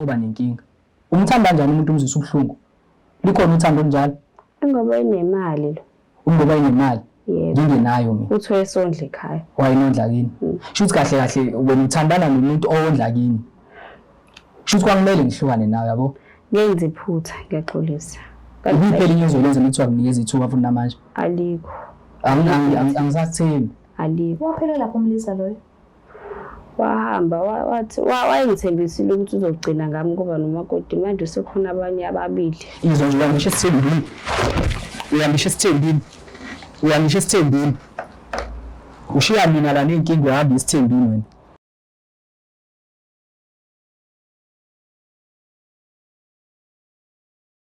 Uba nenkinga. Umthanda kanjani umuntu umzisa ubuhlungu? Likhona uthando njalo? Ngoba inemali lo. Ngoba inemali? Yebo. Ngingenayo mina. Uthi wesondla ekhaya. Wayinondla kini. Shuthi kahle kahle wena uthandana nomuntu owondla kini. Shuthi kwamele ngihlukane nawe yabo. Ngenze iphutha ngiyaxolisa. Ukuphela inyezo lenze ukuthi akunikeze ithuba futhi namanje. Alikho. Angisathembi. Alikho. Waphela lapho umlisa loyo. Wahamba wathi wayengithembisile ukuthi uzogcina ngami ngoba nomakoti manje sekhona abanye ababili. Izwe nje uyamisha isithembini. Uyamisha isithembini. Uyamisha isithembini. Ushiya mina la nenkinga uhambe isithembini wena.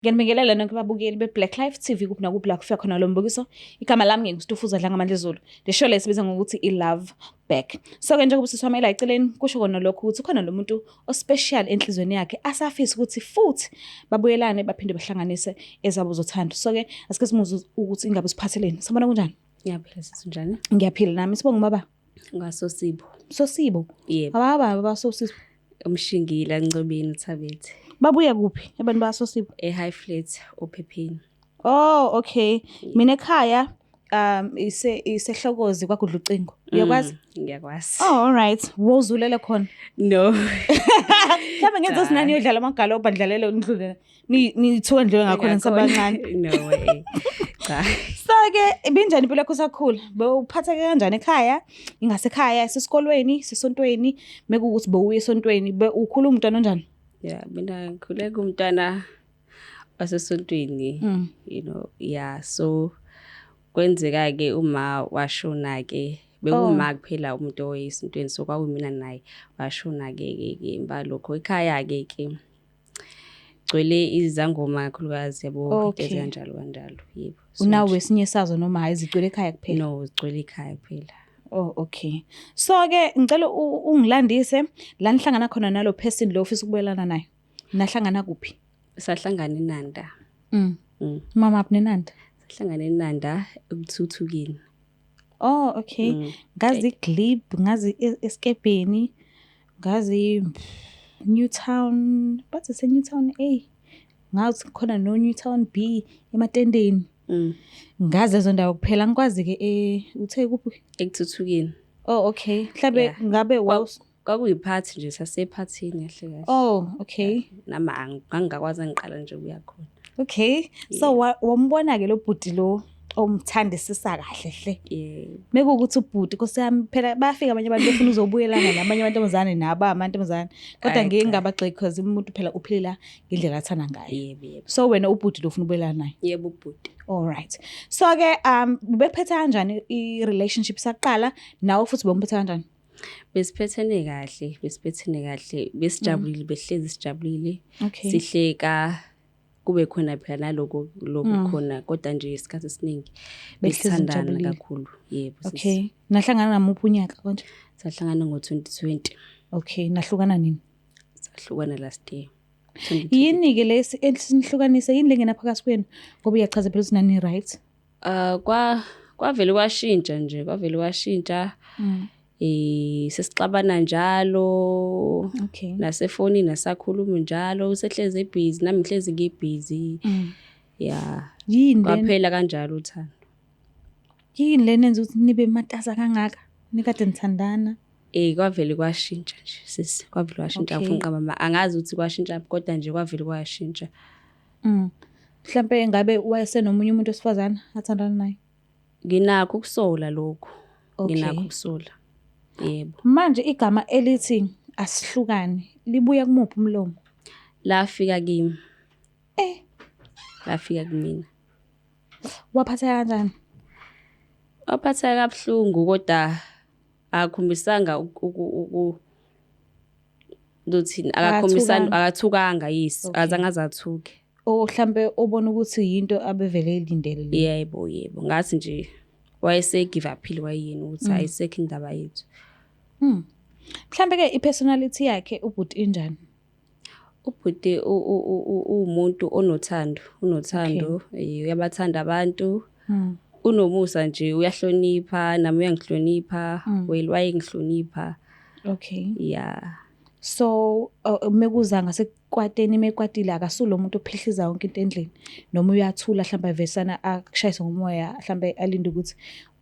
Ngiyanibingelela nonke ababukeli be-Black Life TV kuphi nakuphi la kufika khona lo mbukiso. Igama lami nginguStufuza Dlanga Mandla Zulu. Le show le sibiza ngokuthi i-Love Back. So-ke njengoba siswami la eceleni kusho kona lokho ukuthi khona lo muntu ospecial enhlizweni yakhe asafisa ukuthi futhi babuyelane baphinde bahlanganise ezabo zothando. So-ke asike simuze ukuthi ingabe siphatheleni. Sabona kunjani? Ngiyaphila sithi njani? Ngiyaphila nami. Sibonga baba. NgaSosibo. Sosibo. Yebo. Baba Sosibo. Umshingila Ncobeni Thabethe. Babuya kuphi? Abantu baSosibo. High flat ophepheni. Oh, okay. Mina ekhaya isehlokozi kwagudla ucingo. Uyakwazi? Ngiyakwazi. Oh, all right. Wozulele khona. No. Mhlawumbe ngenza sinani yodlala amagalo obandlalele undlule. Nithuka ndlule ngakhona nisabancane. No way. Cha. So-ke ibinjani impilo yakho sakhula? Bewuphatheke kanjani ekhaya? Ingasekhaya esesikolweni, sesontweni, mekuwukuthi bewuya esontweni, ukhuluma umntwana onjani? Yeah, mina ngikhule kumntwana wasesontweni, yeah, so kwenzeka ke uma washona ke bekuma kuphela umuntu oyisontweni, so kwakuyimina naye washona ke imbalokho ekhaya ke gcwele izangoma kakhulukazi yabo into kanjalo yebo. Unawe esinye sazo noma hayi zigcwele ekhaya kuphela? No, zigcwele ekhaya kuphela. Oh, okay. So-ke ngicela ungilandise la nihlangana khona nalo person lo ofisa ukubuyelana naye. Nahlangana kuphi? Sahlangana eNanda. Mama aphi neNanda? Sahlangana eNanda ekuthuthukini. Oh, okay. Ngazi Glebe, ngazi Escapeni, ngazi Newtown, bathi se Newtown A. Ngazi khona no Newtown B ematendeni. Ngazi ezo ndawo kuphela ngikwazi ke uthe kuphi ekuthuthukini. Oh, okay. Mhlabe ngabe kwakuyiphathi nje sasephathini kahle kahle. Oh, okay. Nama angikakwazi ngiqala nje kuya khona. Okay. So wambona ke lo bhuti lo omthandisisa kahle hle. Yeah. Mekuwukuthi ubhuti Nkosiyami phela bayafika abanye abantu befuna uzobuyelana nabanye amantombazane nabo amantombazane kodwa ngingabagxeki because umuntu phela uphila ngendlela athana ngayo. Yebo. So wena ubhuti lo ufuna ukubuyelana naye? Yebo ubhuti. All right. So ke bephethe kanjani i-relationship saqala nawe futhi bomphethe kanjani? Besiphethene kahle, besijabulile, behlezi sijabulile. Okay. Sihleka kube khona phela naloko khona kodwa nje isikhathi esiningi besithandana kakhulu. Yebo. Okay. Nahlangana namuphi unyaka konje? Sahlangana ngo-2020. Okay. Nahlukana nini? Sahlukana last year. Yini ke lesi elisihlukanise yini lengena phakathi kwenu ngoba uyachaza phela usinani right? Kwavele washintsha. Sesixabana njalo. Okay. Nasefoni nasakhuluma njalo usehleze busy nami ngihlezi ngibusy. Yeah. Yini kwaphela kanjalo uthando. Yini lenenza ukuthi nibe matasa kangaka nikade nithandana? Kwavele kwashintsha nje sisi kwavele washintsha ufuna ngaba angazi ukuthi kwashintsha kodwa nje kwavele kwashintsha. Mhlambe ngabe wayesenomunye umuntu osifazana athandana naye? Nginakho ukusola lokho. Nginakho ukusola. Yebo. Manje igama elithi asihlukane libuya kumuphi umlomo? Lafika kimi. Lafika kumina. Waphatha kanjani? Waphatha kabuhlungu kodwa akakhombisanga dothini akakhombisana akathukanga yisi azange azathuke. Mhlambe ubona ukuthi yinto abevele elindele. Yebo. Ngathi nje wayese give up wayini ukuthi ayisekho indaba yethu. Mhlambe ke ipersonality yakhe ubhuti injani? Ubhuti umuntu onothando, uyabathanda abantu. Unomusa nje uyahlonipha nami uyangihlonipha, wayengihlonipha. Okay. Yeah. So mekuza ngase ekwateni mekwatile akasulo umuntu ophihliza yonke into endlini noma uyathula mhlawumbe evesana akushayise ngomoya mhlawumbe alinde ukuthi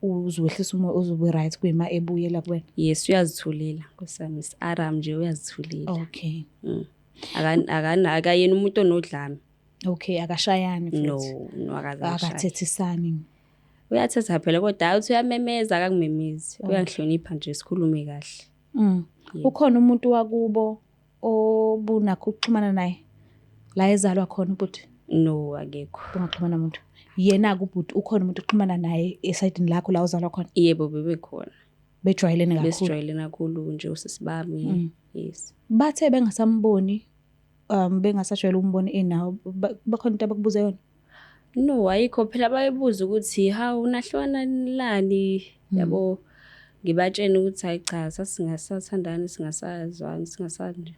uzowehlisa umoya uzobe right kuyima ebuyela kuwena. Yes, uyazithulela nkosami, is-aram nje uyazithulela. Okay. Akayena umuntu onodlame. Okay, akashayani futhi. No, akashayani. Akathethisani. Uyathetha phela kodwa uthi uyamemeza akangimemezi. Uyangihlonipha nje sikhulume kahle. Ukhona umuntu wakubo obunakho ukuxhumana naye la ezalwa khona ubhuti? No, akekho. Ungaxhumana umuntu. Yena kubhuti ukhona umuntu oxhumana naye esayidini lakho la uzalwa khona? Yebo, bebekhona. Bejwayelene kakhulu. Besijwayelene kakhulu nje usisibami. Yes. Bathe bengasamboni bengasajwayele umbona enawo bakhona into abakubuza yona? No, ayikho phela bayibuza ukuthi hawu unahlwana lani yabo, ngibatshena ukuthi hayi cha sasingasathandani singasazwani singasanje.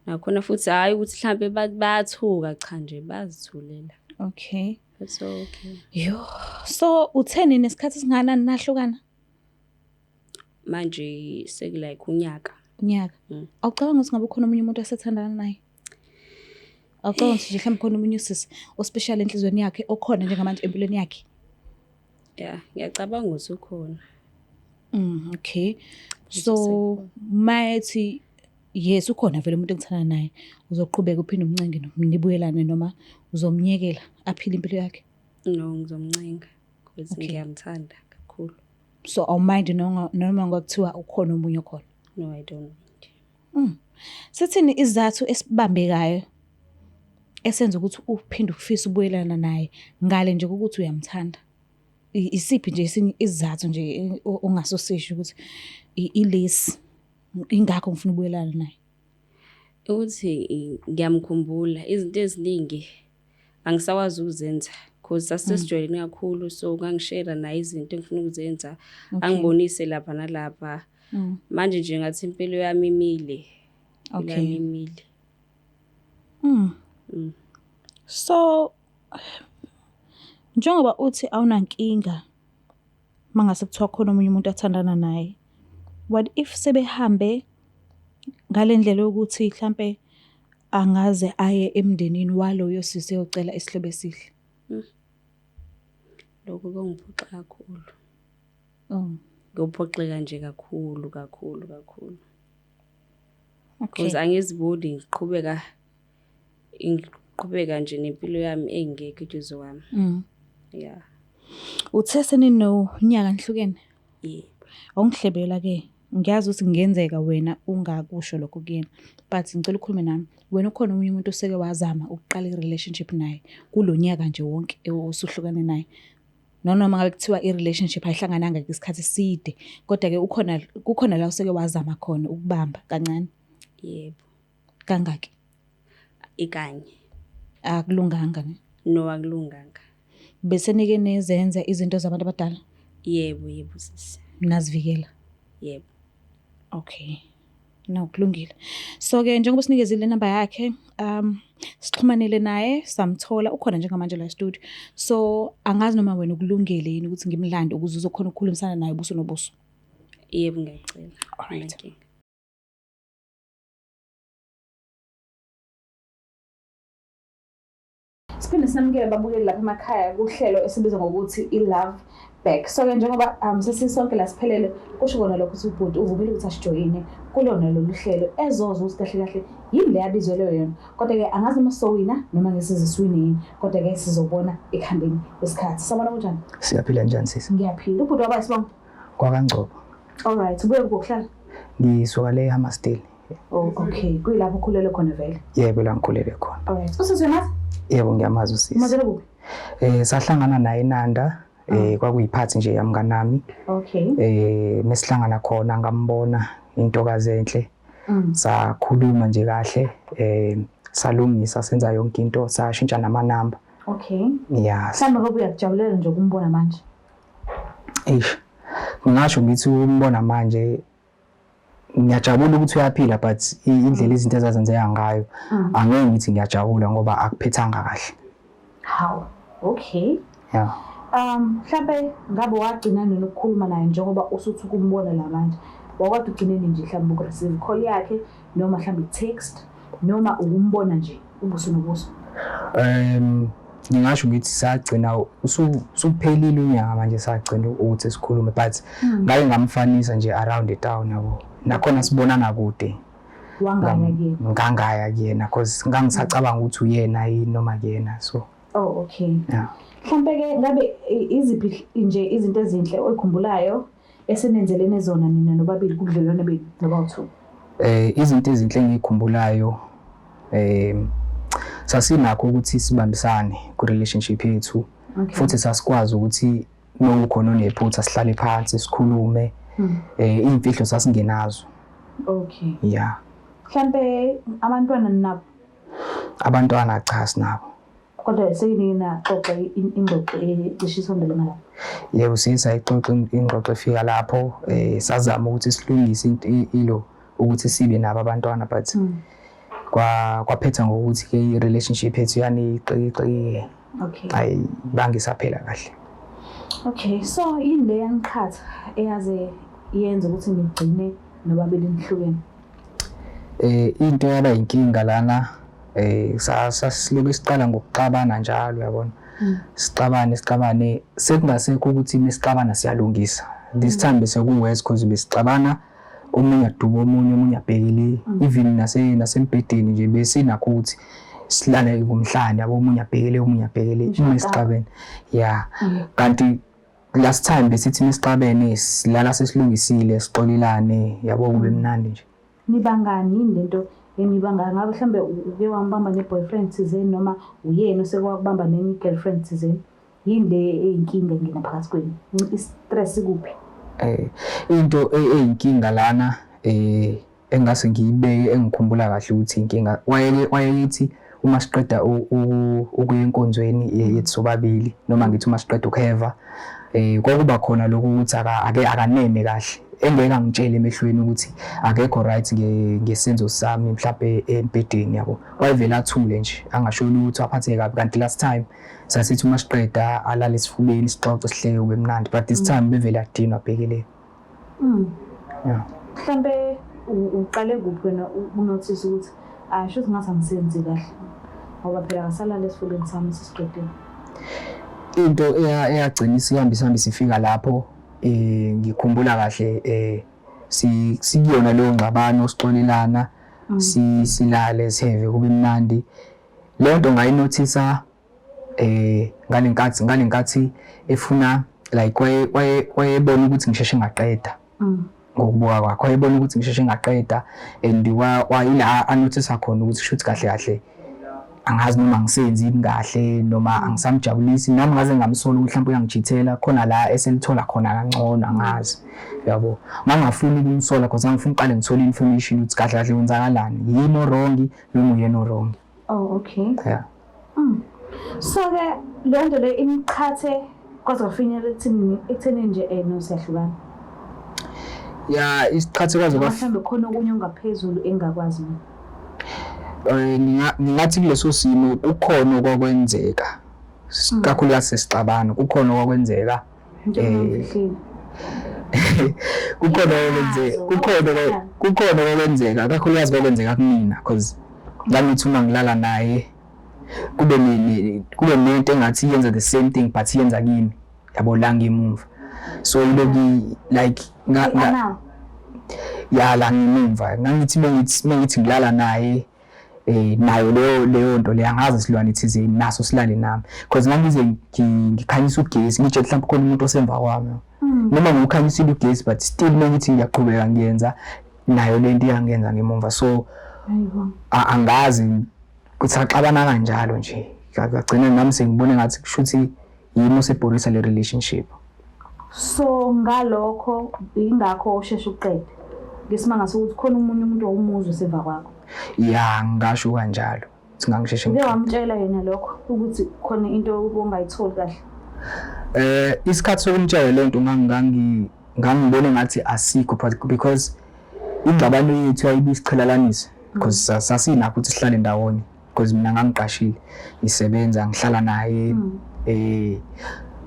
Nakhona futhi hayi ukuthi mhlambe bayathuka cha nje bazithulela. Okay. That's okay. Yo, so utheni nesikhathi singanani nahlukana? Manje sekulike unyaka. Awucabanga ukuthi ngabe khona umunye umuntu asethandana naye? Awucabanga ukuthi nje mhlawumbe khona umunye usisi ospecial enhlizweni yakhe okhona njengamanje empilweni yakhe? Yeah, ngiyacabanga ukuthi ukhona. Okay. So mayethi yes ukhona vele umuntu engithanda naye, uzoqhubeka uphinde umncenge nibuyelane noma uzomnyekela aphile impilo yakhe? No, ngizomncenga because ngiyamthanda kakhulu. So awumind noma ngakuthiwa ukhona umunye khona? No, I don't mind. Sithini izathu esibambekayo esenza ukuthi uphinde ufise ubuyelana naye ngale nje ukuthi uyamthanda? Isiphi nje isinye izathu nje ongasosisho ukuthi ilesi ingakho ngifuna ubuyelana naye? Ukuthi ngiyamkhumbula izinto eziningi angisakwazi ukuzenza because sasesijwayelene kakhulu, so ngangishare naye izinto engifuna ukuzenza, angibonise lapha nalapha. Manje nje ngathi impilo yami imile. Okay. Imile. So njengoba uthi awunankinga mangase kuthiwa khona umunye umuntu athandana naye, what if sebehambe ngalendlela yokuthi mhlambe angaze aye emndenini waloyo sisi eyocela isihlobo esihle? Lokho kungiphoxa kakhulu. Ngophoxeka nje kakhulu. Because angiziboni ngiqhubeka nje nempilo yami engekho eduze kwami. Yeah. Uthe senininyaka nihlukene? Yebo. Awungihlebela ke. Ngiyazi ukuthi kungenzeka wena ungakusho lokho kuyena, but ngicela ukhulume nami. Wena ukhona umunye umuntu oseke wazama ukuqala i-relationship naye kulonyaka nje wonke osuhlukane naye? Noma ngabe kuthiwa i-relationship ayihlangananga isikhathi eside, kodwa ke kukhona la useke wazama khona ukubamba kancane? Yebo. Kangaki? Ikanye. Akulunganga ne? No, akulunganga. Bese nike nezenza izinto zabantu abadala? Yebo sisi. Nazivikela? Yebo. Okay. No, kulungile. So ke njengoba sinikezile inamba yakhe, sixhumanele naye, samthola ukhona njengamanje la studio. So angazi noma wena ukulungele yini ukuthi ngimlande ukuze uzokhona ukukhulumisana naye ubuso nobuso? Yebo, ngiyacela. Alright. Siphinde sinamukele babukeli lapha emakhaya kuhlelo esibizwa ngokuthi i-Love Back. So ke njengoba sesisonke la siphelele, kusho kona lokho ukuthi ubhuti uvumile ukuthi asijoyine kulona lolu hlelo ezozwa ukuthi kahle yini le yabizelwe yona. Kodwa ke angazi noma sowina noma ngesize siwinini, kodwa ke sizobona ekuhambeni kwesikhathi. Sabona kanjani? Siyaphila njani sisi? Ngiyaphila. Ubhuti waba isibongo? KwaKaNgcobo. Alright, ubuye ukuhlala? Ngisuka le Hammersdale. Oh, okay. Kuyilapho ukhulele khona vele? Yebo, la ngikhulele khona. Alright. Usizwe nathi? Yebo, ngiyamazi usisi. Mazela kuphi? Sahlangana naye eNanda, kwakuyiphathi nje yamnganami. Okay. Mesihlangana khona ngambona intokazi enhle. Sakhuluma nje kahle, salungisa senza yonke into, sashintsha namanamba. Okay. Yeah. Mhlawumbe ngoba uyakujabulela nje ukumbona manje. Ngisho ngithi umbona manje ngiyajabula ukuthi uyaphila, but indlela izinto ezazenzeka ngayo angeke ngithi ngiyajabula ngoba akuphethanga kahle. How? Okay. Yeah. Mhlawumbe ngabe wagcina nokukhuluma naye njengoba usuthi ukumbona la manje. Wakwathi ugcineni nje mhlawumbe uku-receive call yakhe noma mhlawumbe text noma ukumbona nje ubuso nobuso? Ngingasho ngithi sagcina usuphelile unyaka manje sagcina ukuthi sikhulume but ngake ngamfanisa nje around the town yabo nakhona sibonana kude ngangaya kuyena because ngangisacabanga ukuthi uyena yini noma kuyena so okay yeah. Mhlambe ke ngabe iziphi nje izinto ezinhle oyikhumbulayo esenenzelene zona nina nobabili kubudlelwane benu nobawu2? Izinto ezinhle engikhumbulayo sasinakho ukuthi sibambisane ku relationship yethu futhi sasikwazi ukuthi nokukhona onephutha sihlale phansi sikhulume imfihlo sasingenazo. Okay. Yeah. Mhlambe abantwana nabo? Abantwana cha sinabo. Kodwa seyinina xoxa ingxoxo eshisondele ngala. Yebo sisayixoxa ingxoxo efika lapho sazama ukuthi silungise ilo ukuthi sibe nabo abantwana but kwaphetha ngokuthi ke i-relationship yethu yani iqiqi. Okay. Hayi bangisaphela kahle. Okay, so yini le yanqhatha eyaze yenza ukuthi nigcine nobabili nihlukene? Into yaba inkinga lana sasiloku siqala ngokuxabana njalo yabona. Sixabane sekungasekho ukuthi mesixabana siyalungisa. This time bese kuwes because besixabana omunye aduba omunye abhekile even nasembedeni nje bese nakho ukuthi silale kumhlanje yabo omunye abhekile mesixabene. Yeah. Kanti last time besithi mesixabene silala sesilungisile sixolelane yabo kube mnandi nje. Nibangani yini lento enibanga ngabe mhlambe uke wambamba ne-boyfriend thizeni noma uyena osekwakubamba ne-girlfriend thizeni? Yini le eyinkinga ngina phakathi kwenu? I-stress kuphi? Into eyinkinga lana engase ngiyibeke engikhumbula kahle ukuthi inkinga wayeyithi uma siqeda ukuyenkonzweni yethu sobabili noma ngithi uma siqeda ukuheva kwakuba khona lokhu ukuthi akaneme kahle engeke angitshele emehlweni ukuthi akekho right ngesenzo sami mhlawumbe empedeni yabo wayevela athule nje angasho lutho aphathe kabi kanti last time sasithi uma siqeda alale sifubeni sixoxe sihleke ube mnandi but this time bevela adinwa abhekele. Yeah. Mhlambe uqale kuphi wena unothisa ukuthi asho ukuthi ngathi angisenzi kahle ngoba phela akasalale esifubeni sami sisiqedile? Into eyagcina isihambisa sifika lapho ngikhumbula kahle siyona leyo ngxabano sixolelana silale siheve kube mnandi. Le nto ngayinothisa ngalenkathi efuna like wayebona ukuthi ngisheshe ngaqeda ngokubuka kwakhe wayebona ukuthi ngisheshe ngaqeda and wayila anothisa khona ukuthi shuthi kahle angazi noma ngisenzi kahle noma angisamjabulisi nami ngaze ngamsola mhlawumbe uyangijithela khona la eselithola khona kangcono angazi yabo ngangafuni ukumsola because angifuna uqale ngithola information ukuthi kahle kwenzakalani yini wrong noma uyena wrong. Oh okay. Yeah. So ke le nto le imqhathe kwaze kwafinyela ekutheni nje no siyahlukana? Yeah, isiqhathe kwaze mhlawumbe khona okunye ongaphezulu engakwazi mina. Ngingathi kuleso simo ukhona okwakwenzeka kakhulukazi sesixabana kukhona okwakwenzeka kukhona okwenzeka kakhulukazi kwakwenzeka kumina because ngithi uma ngilala naye kube nento engathi yenza the same thing but yenza kimi yabo la ngemuva so loki like la ngemuva ngithi mengithi ngilala naye nayo leyo nto le angazi silwane thizeni naso silale nami because ngize ngikhanyisa ugesi ngitshe mhlawumbe khona umuntu osemva kwami noma ngikhanyisile ugesi but still mengithi ngiyaqhubeka ngiyenza nayo lento iyangenza ngemuva so angazi ukuthi axabana kanjalo nje ngagcina nami sengibone ngathi kushuthi yimo seBorisa le relationship. So ngalokho ingakho osheshe uqede ngesimanga sokuthi khona umuntu owumuzwe semva kwakho? Yeah, ngasho kanjalo singangisheshe ngeke wamtshela yena lokho ukuthi khona into ongayitholi kahle? Isikhathi sokumtshela lento ngangibone ngathi asikho because ingxabano yethu ayibisichelalanisa because sasinakho ukuthi sihlale ndawonye because mina ngangiqashile ngisebenza ngihlala naye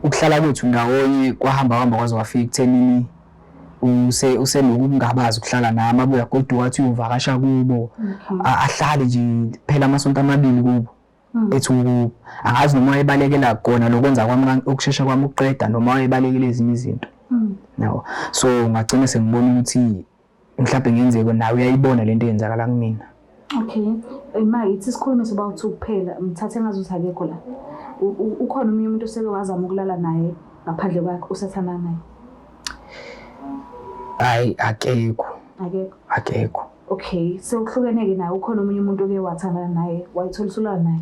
ukuhlala kwethu ndawonye kwahamba kwaze kwafika ekuthenini usenokungabazi ukuhlala nami abuya kodwa wathi uvakasha kubo ahlale nje phela amasonto amabili kubo ethi ukubo angazi noma wayebalekela khona lokwenza kwami ukusheshsha kwami ukuqeda noma wayebalekela ezinye izinto yabo so ngagcina sengibona ukuthi mhlawumbe ngenzeke nawe uyayibona lento eyenzakala kumina. Okay, ma ithi sikhulume about ukuphela mthathe ngazuthi akekho la ukhona umunye umuntu oseke wazama ukulala naye ngaphandle kwakhe usathana naye? Hayi akekho. Okay, so ukuhlukeneke naye ukhona umunye umuntu oke wathandana naye wayithola usulala naye?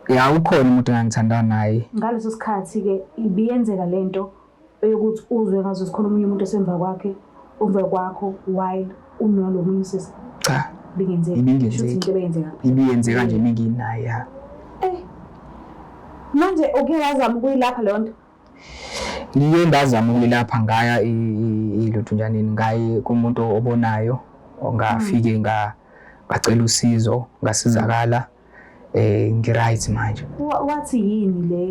Ya ukhona umuntu engangithandana naye. Ngaleso sikhathi ke ibiyenzeka lento eyokuthi uzwe ngazuthi khona umunye umuntu osemva kwakho while unalomunye sisi? Cha. Ibiyenzeka nje minginaye ya. Manje uke wazama ukuyilapha le nto? Ngike ngazama ukulapha ngaya iluthu njanini ngaye kumuntu obonayo ongafike ngacela usizo ngasizakala ngiright manje. Wathi yini le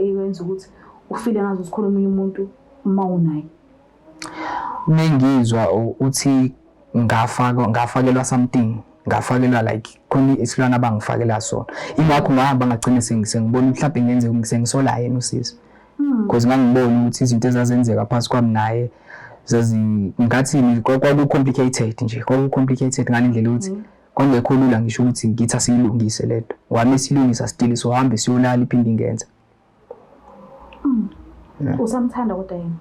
eyenza ukuthi ufile ngazo sikhona umunye umuntu uma unaye? Mengizwa uthi ngafakelwa something ngafakelwa like khona isilwana abangifakela sona ingakho ngahamba ngagcina sengibona mhlawumbe ngenzeka ngisengisola yena usizo because ngangibona ukuthi izinto ezazenzeka phakathi kwami naye ngathi kwaku-complicated nje kwaku-complicated ngale ndlela ukuthi kwangekho lula ngisho ukuthi ngithi asiyilungise lento wami silungisa still so hambe siyolala iphinde ingenza. Usamthanda kodwa yena?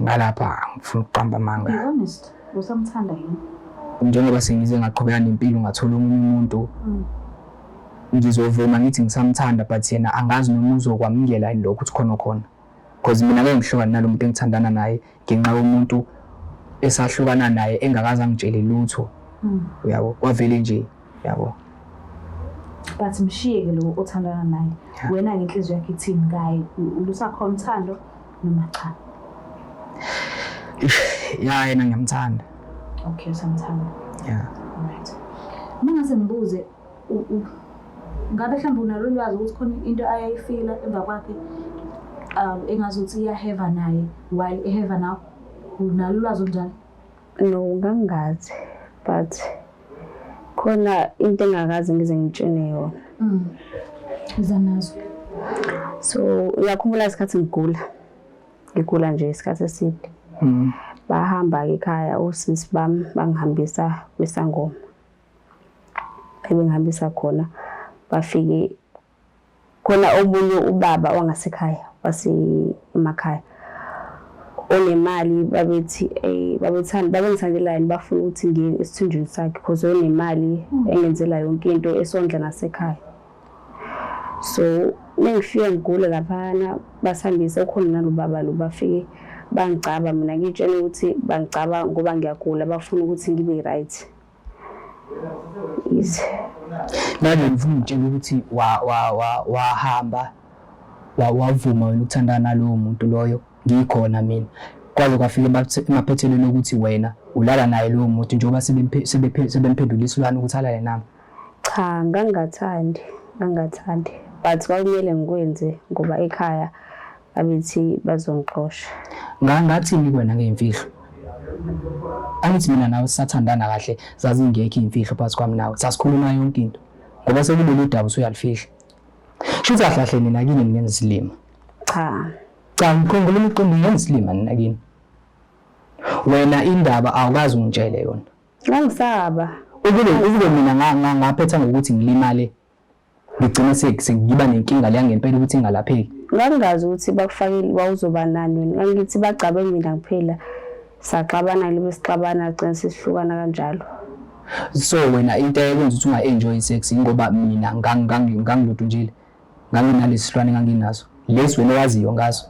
Ngalapha ngifuna ukuqamba amanga. Be honest, usamthanda yini? Njengoba sengize ngaqhubeka nempilo ngathola umunye umuntu ngizovuma ngithi ngisamthanda but yena angazi noma uzokwamukela lokho ukuthi khona because mina ngeke ngihlukane nalomuntu engithandana naye ngenxa yomuntu esahlukana naye engakaze angitshele lutho uyabo kwavele nje yabo. But mshiyeke lo othandana naye wena ngenhliziyo yakhe ithini ngaye ulusakho umthando noma cha? Ya yena ngiyamthanda. Okay, usamthanda. Yeah. Alright. Mina ngisembuze ngabe mhlawumbe unalo ulwazi ukuthi khona into ayayifila emva kwakhe engazuthi iyaheva naye while eheva nawe unalo ulwazi onjani? No, ngangazi but khona into engakazi ngize ngitshene yona. Izanazo. So uyakhumbula isikhathi ngigula nje isikhathi eside. Bahamba ekhaya usisi bami bangihambisa kwisangoma. Bengihambisa khona bafike khona omunye ubaba wangasekhaya emakhaya onemali babethi babengithandelani bafuna ukuthi ngiye esithunjini sakhe because onemali engenzela yonke into esondla nasekhaya. So ngifike ngigula laphana basihambisa khona nalobaba lo bafike bangicaba mina ngitshela ukuthi bangicaba ngoba ngiyagula bafuna ukuthi ngibe right. Manje ngifuna ukutshela ukuthi wahamba wavuma wena ukuthandana nalowo muntu loyo ngikhona mina kwaze kwafika emaphethelweni ukuthi wena ulala naye lowo muntu njengoba sebemphendulisa ulana ukuthi alale nami. Cha ngangathandi but kwakumele ngikwenze ngoba ekhaya abethi bazongixosha. Ngathini kwena ngeimfihlo? Angithi mina nawe sisathandana kahle zazingekho imfihlo phakathi kwami nawe sasikhuluma yonke into ngoba sekube lodaba usuyalifihla. Shuthi kahle nina kini ngenzisilima. Cha ngikhuluma iqembu ngenzisilima nina kini. Wena indaba awukazi ungitshele yona. Ngangisaba. Ukube mina ngaphetha ngokuthi ngilimale ngigcina sengiba nenkinga le yangempela ukuthi ingalapheki. Ngangazi ukuthi bakufakile wawuzoba nani wena. Ngithi bacabe mina kuphela. Saxabana libe sixabana gcina sisihlukana kanjalo. So wena into ekwenza ukuthi unga-enjoy sex ngoba mina ngangiludunjile nganginalesi silwane nganginazo lesi wena waziyo ngazo.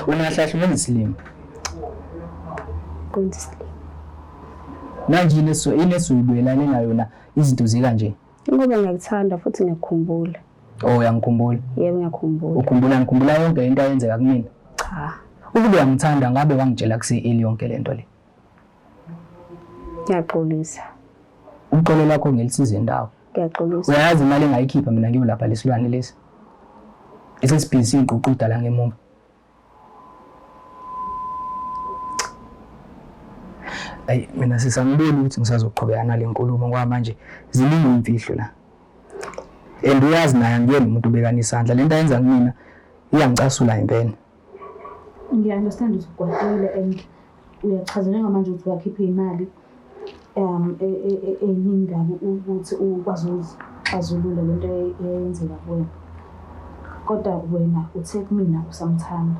Wena hlahle ngesilimo. Manje inesuyibuyelane nayo yona izinto zikanje. Ngoba ngiyakuthanda futhi ngiyakhumbula. Oh uyangikhumbula? Yebo ngiyakhumbula. Ngikhumbula yonke into ayenzeka kumina. Cha. Ukube uyangithanda ngabe wangitshela kuseli yonke lento le. Ngiyaxolisa. Uxolo lakho ngelisize indawo. Ngiyaxolisa. Uyazi imali engayikhipha mina ngiyolapha lesilwane lesi. esesibhizi ingququda la ngemuva. Ay mina sisangibona ukuthi ngisazoqhubeka nale nkulumo ngoba manje ziningi imfihlo la. And uyazi naye ngiyena umuntu obekana isandla lento ayenza kumina iyangicasula impela. Ngiya-understand ukuthi ugwadile and uyachazela ngamanje ukuthi wakhipha imali eningi kabi ukuthi ukwazi ukuzixazulula lento eyenzeka kuwena. Kodwa wena uthe kumina usamthanda.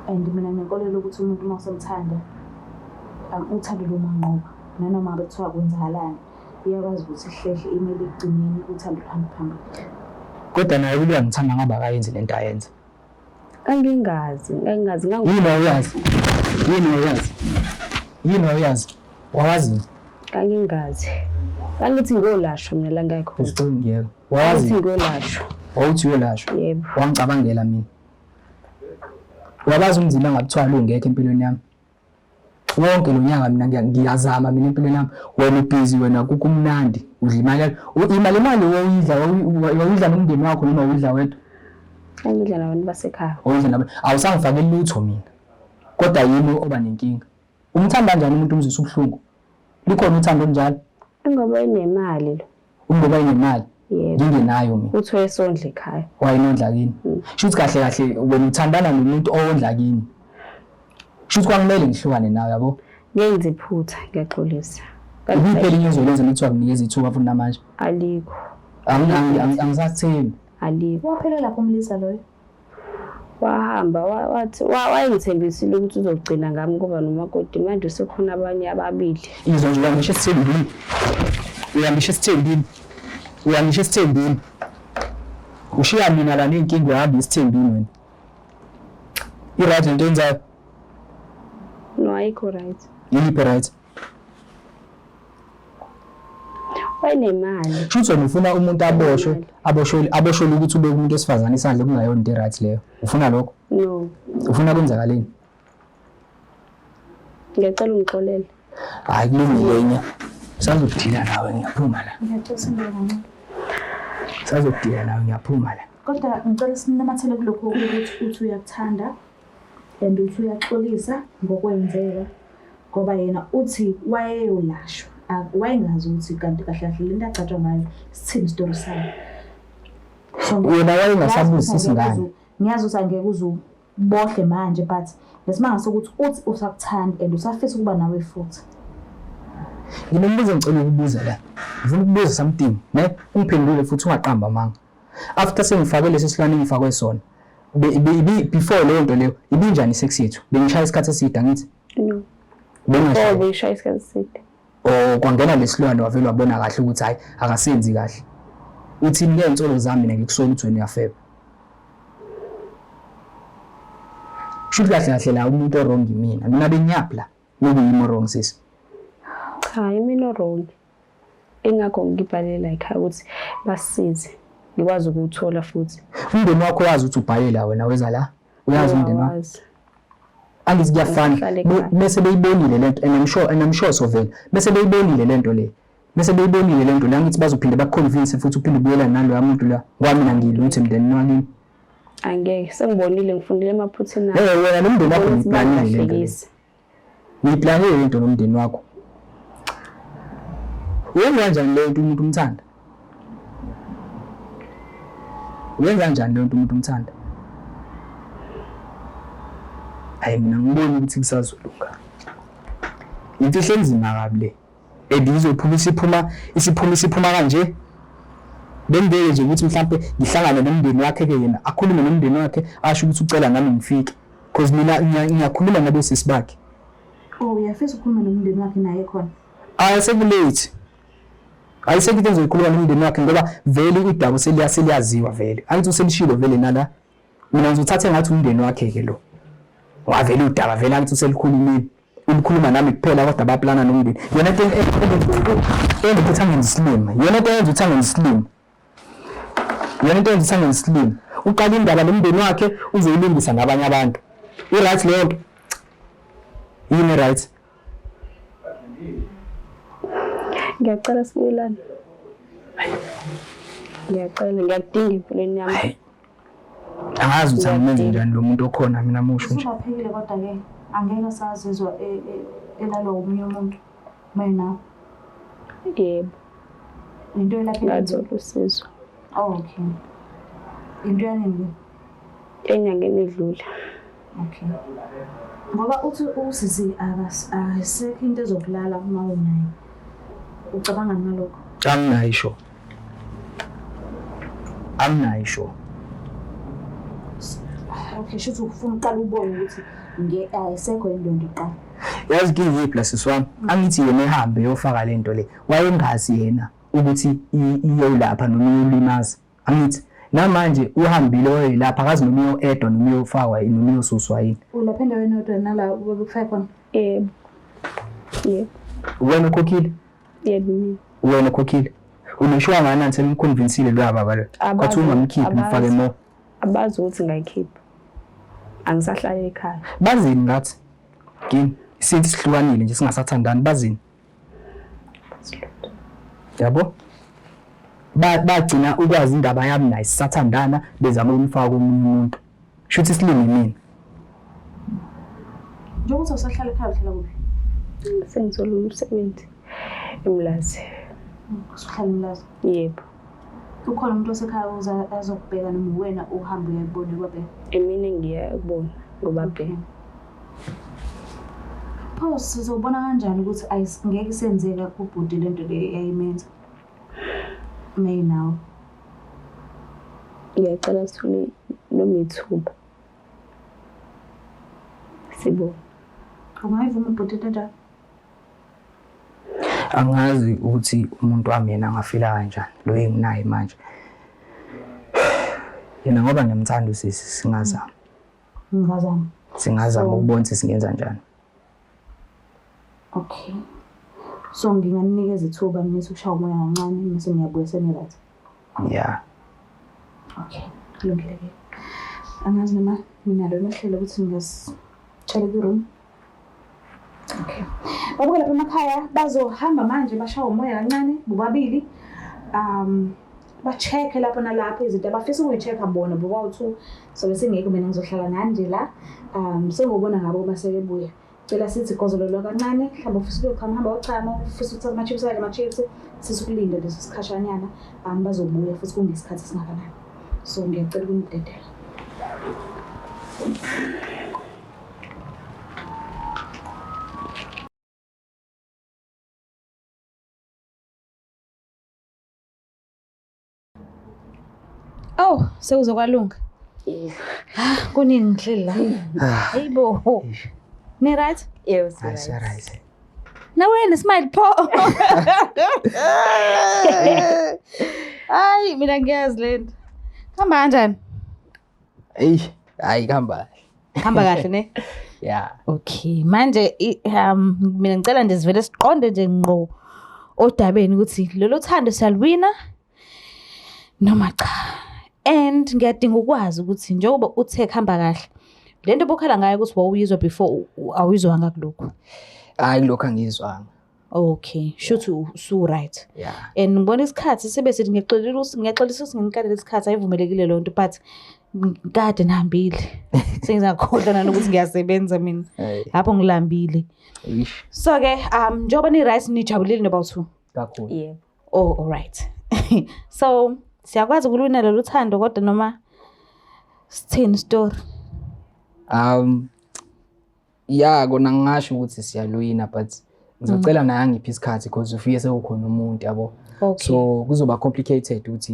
And mina nginenkolelo ukuthi umuntu uma usamthanda uthando lomanqoba nanoma bethiwa kwenzakalani iyakwazi ukuthi ihlehle imali ekugcineni uthando luhambe phambili. Kodwa naye uyangithanda ngoba akayenzi lento ayenza. Angingazi Yini wayazi? Wawazi? Angingazi. Angithi ngolashwa mina la ngekho. Ngiyeke. Wawazi? Ngolashwa. Awuthi uyolashwa? Yebo. Wangicabangela mina. Wabazi umzimba ngabuthwala ungekho empilweni yami. Wonke lo nyanga mina ngiyazama mina empilweni yami. Wena ubhizi wena kukumnandi. Udla imali wawudla nomndeni wakho noma udla wedwa? Angidla nabantu basekhaya. Udla nabantu. Awusangifakeli lutho mina. Kodwa yini oba nenkinga? Umthanda kanjani umuntu umzisa ubuhlungu? Likhona uthando njalo? Ngoba inemali lo. Ngoba inemali? Yebo. Ngingenayo mina. Uthi wesondla ekhaya. Wayinondla kini. Shuthi kahle wena uthandana nomuntu owondla kini. Shuthi kwamele ngihlukane nawe yabo. Ngenze iphutha ngiyaxolisa. Kuphela inyezo lenze ukuthi akunikeze ithuba futhi namanje. Alikho. Angisathembi. Alikho. Waphela lapho umlisa loyo. Wahamba wathi wayengithembisile ukuthi uzogcina ngami ngoba nomakoti manje sekhona abanye ababili. Izwe nje ngisho sithembile. Uyamishe sithembile. Ushiya mina la nenkinga yahambe isithembile wena. I-right into enzayo. No ayikho right. Yini right? Wayenemali. Shuthi wena ufuna umuntu aboshwe ukuthi ube umuntu esifazana isandla kungayona into right leyo. Ufuna lokho? No. Ufuna kwenzakaleni? Ngiyacela ungixolele. Hayi kulungile nya. Sazodila nawe ngiyaphuma la. Ngiyathokozela kancane. Sazodila nawe ngiyaphuma la. Kodwa ngicela sinamathele kulokho ukuthi uthi uyakuthanda and uthi uyaxolisa ngokwenzeka ngoba yena uthi wayeyolashwa. Wayengazi ukuthi kanti kahle kahle lento acatshwa ngayo sithini story sayo. So wena wayengasabuzisi ngani? Ngiyazi ukuthi angeke uzubohle manje but lesimanga sokuthi uthi usakuthanda and usafisa ukuba nawe futhi. Nginombuzo ngicela ukubuza la. Ngifuna ukubuza something, ne? Ungiphendule futhi ungaqamba amanga. After sengifake lesi silwane ngifakwe sona. Before leyo nto leyo, ibinjani sex yethu? Bengishaya isikhathi eside angithi? No. Bengishaya isikhathi eside. Kwangena lesilwane wavela wabona kahle ukuthi hayi akasenzi kahle. Uthi ngiyenzolo zami mina ngikusola ukuthi wena uyafeba. Shuthi kahle la umuntu wrong mina. Mina benyapla. Ngiyimo wrong sisi. Cha, imino wrong. Engakho ngibhalela ekhaya ukuthi basize. Ngikwazi ukuthola futhi. Umndeni wakho wazi ukuthi ubhalela wena weza la. Uyazi umndeni wakho. Angithi kuyafana bese beyibonile lento and I'm sure so vele bese beyibonile lento le la ngithi bazophinde bakuconvince futhi uphinde ubuyela nalo yamuntu la kwami mina ngiluthe emndeni wakini. Angeke sengibonile ngifundile emaphutheni wena nomndeni wakho ngiplanile lento. Ngiplanile lento nomndeni wakho. Wenza kanjani lento umuntu umthanda? Wenza kanjani lento umuntu umthanda? Hayi mina ngibona ukuthi kusazolunga. Imfihlo enzima kabi le. Edizophuma isiphuma kanje. Bengeke nje ukuthi mhlambe ngihlangane nomndeni wakhe ke yena akhulume nomndeni wakhe asho ukuthi ucela nami ngifike because mina ngiyakhuluma nabe sisibakhe. Uyafisa ukukhuluma nomndeni wakhe naye khona? Sekulate. Ayisekithi ngizokhuluma nomndeni wakhe ngoba vele idaba seliyaziwa vele. Angithi uselishilo vele nala. Mina ngizothatha ngathi umndeni wakhe ke lo. Wavela udaba vela ukuthi selikhulumile ukukhuluma nami kuphela kodwa baplana nomndeni yena into engithi angenzislima yena into enza ukuthi angenzislima yena into enza ukuthi angenzislima uqala indaba nomndeni wakhe uzoyilungisa nabanye abantu i-right leyo nto yini right ngiyacela sibuyelane ngiyacela ngiyakudinga empilweni yami Angazi ukuthi angimenze njani lo muntu okhona mina musho nje. Usungaphekile kodwa-ke angeke sazizwa elalo omunye umuntu mayinawo. Yebo, Into elapha ngathola usizo okay. Into yanini? enyangeni edlule. Okay. Ngoba uthi usizi ayisekho into ezokulala uma unayo. Ucabanga ngalokho? Anginayo. Okay, shuthi ufuna uqala ubone ukuthi ayisekho indondo iqala. Yazi give plus siswami angithi yena ehambe yofaka lento le wayengazi yena ukuthi iyolapha noma ulimaza angithi namanje uhambile wayelapha akazi noma uyo-edwa noma uyofakwa noma uyosuswa yini. Ulapha endaweni yodwa nala ubekufaka khona? Yebo. Wena ukhokhile? Yebo. Wena ukhokhile? Unoshwa ngani until umconvinceile lo baba lo? Kwathi ungamkhiphi mfake mo. Abazi ukuthi ngayikhipha. Angisahlala ekhaya. Bazini ngathi? Kini sithi sihlukanile nje singasathandani bazini. Yabo? Bagcina ukwazi indaba yami naye sisathandana bezama ukumfaka komunye umuntu. Shuthi silinge mina. Njengoba usahlala ekhaya uhlala kuphi? Sengithola umsebenzi eMlazi. Usuhlala eMlazi? Yebo. Ukhona umuntu osekhaya azokubheka noma wena uhambe uyabona kwabheka? Emini ngiya kubona ngoba bheka. Pho sizobona kanjani ukuthi ngeke isenzeka kubhuti lento le yayimenza? Mayinawo. Ngiyacela sithule noma ithuba. Sibo. Ungayivuma ubhuti kanjani? Angazi ukuthi umuntu wami yena angafila kanjani lo enginaye manje. Yena ngoba ngiyamthanda usisi singazama. Ngazama. Singazama ukubona singenza njani. Okay. So nginganikeza ithuba ngithi ushaya umoya kancane bese ngiyabuya senelathi. Yeah. Okay. Kulungile ke. Angazi noma mina lo nahlelo ukuthi ngasitshela ku-room. Okay. Babuke lapha emakhaya bazohamba manje bashaya umoya kancane bobabili. Ba-check lapho nalapho izinto abafisa ukuyi-check bona bobawu2 so bese ngeke mina ngizohlala nani nje la. Sengobona ngabo basekebuya. Cela sithi kozololo kancane mhlawumbe ufisa ukuyochama hamba uchama ufisa ukuthatha ama-chips akhe ama-chips sisukulinda leso sikhashanyana bazobuya futhi kungesikhathi singakanani. So ngiyacela ukunidedela. Oh, sewuzokwalunga. Yebo. Kunini ngihleli la? Hayibo. Ni right? Yebo, Right. Na wena smile pho. Ay, mina ngiyazi lento. Hamba kanjani? Hayi hamba. Hamba kahle ne? Yeah. Okay, manje mina ngicela nje sivele siqonde nje ngqo odabeni ukuthi lelo thando siyalwina noma cha. And ngiyadinga ukwazi ukuthi njengoba uthe hamba kahle lento bokhala ngayo ukuthi wawuyizwa before awuyizwanga kulokho. Hayi lokho angizwanga. Okay, shothi usu right. Yeah. And ngibona isikhathi sibe sithi ngiyaxolisa ukuthi nginikalele isikhathi ayivumelekile lo nto but kade nihambile. Sengizakhohlwa nanokuthi ngiyasebenza mina. Lapho ngilambile. So ke njengoba ni right nijabulile noba2. Kakhulu. Yebo. Oh, all right. So siyakwazi ukulwina lolu thando kodwa noma sithini story? Yeah, kona ngisho ukuthi siyalwina but ngizocela naye angiphi isikhathi because ufike sekukhona umuntu yabo. Okay. So kuzoba complicated ukuthi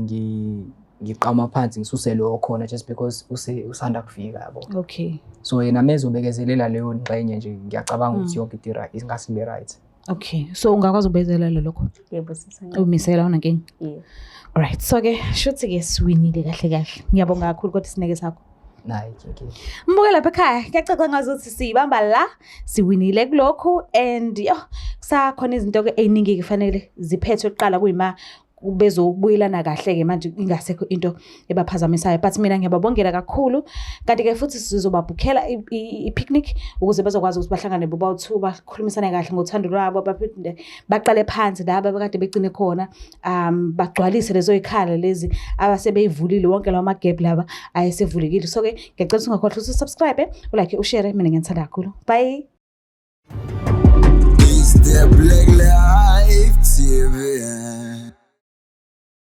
ngiqama phansi ngisuse lo khona just because usanda kufika yabo. Okay. So yena mezobekezelela leyo ngxenye nje ngiyacabanga ukuthi yonke into right ingasibe right. Okay. So ungakwazi ubezelela lokho? Yebo sisanga. Umisela unankinga? Yebo. Right. So ke shuthi ke siwinile kahle. Ngiyabonga kakhulu kodwa isineke sakho. Nayi kinki. Mbuke lapha ekhaya kuyacaca ngazi ukuthi sibamba la siwinile kulokho and kusakhona izinto ke eziningi kufanele ziphethwe eqala kuyima bezobuyelana kahle-ke manje ingasekho into ebaphazamisayo. But mina ngiyababongela kakhulu, kanti-ke futhi sizobabhukhela i-picnic ukuze bazokwazi ukuthi bahlangane bobawu-2 bakhulumisane kahle ngothando lwabo, baphinde baqale phansi laba bekade begcine khona, bagcwalise lezo y'khala lezi abasebeyivulile, wonke lawo magap laba ayesevulekile. So-ke ngiyacela ukuthi ungakhohlwa ususubscribe, ulike, ushare. Mina ngiyithanda kakhulu. Bye.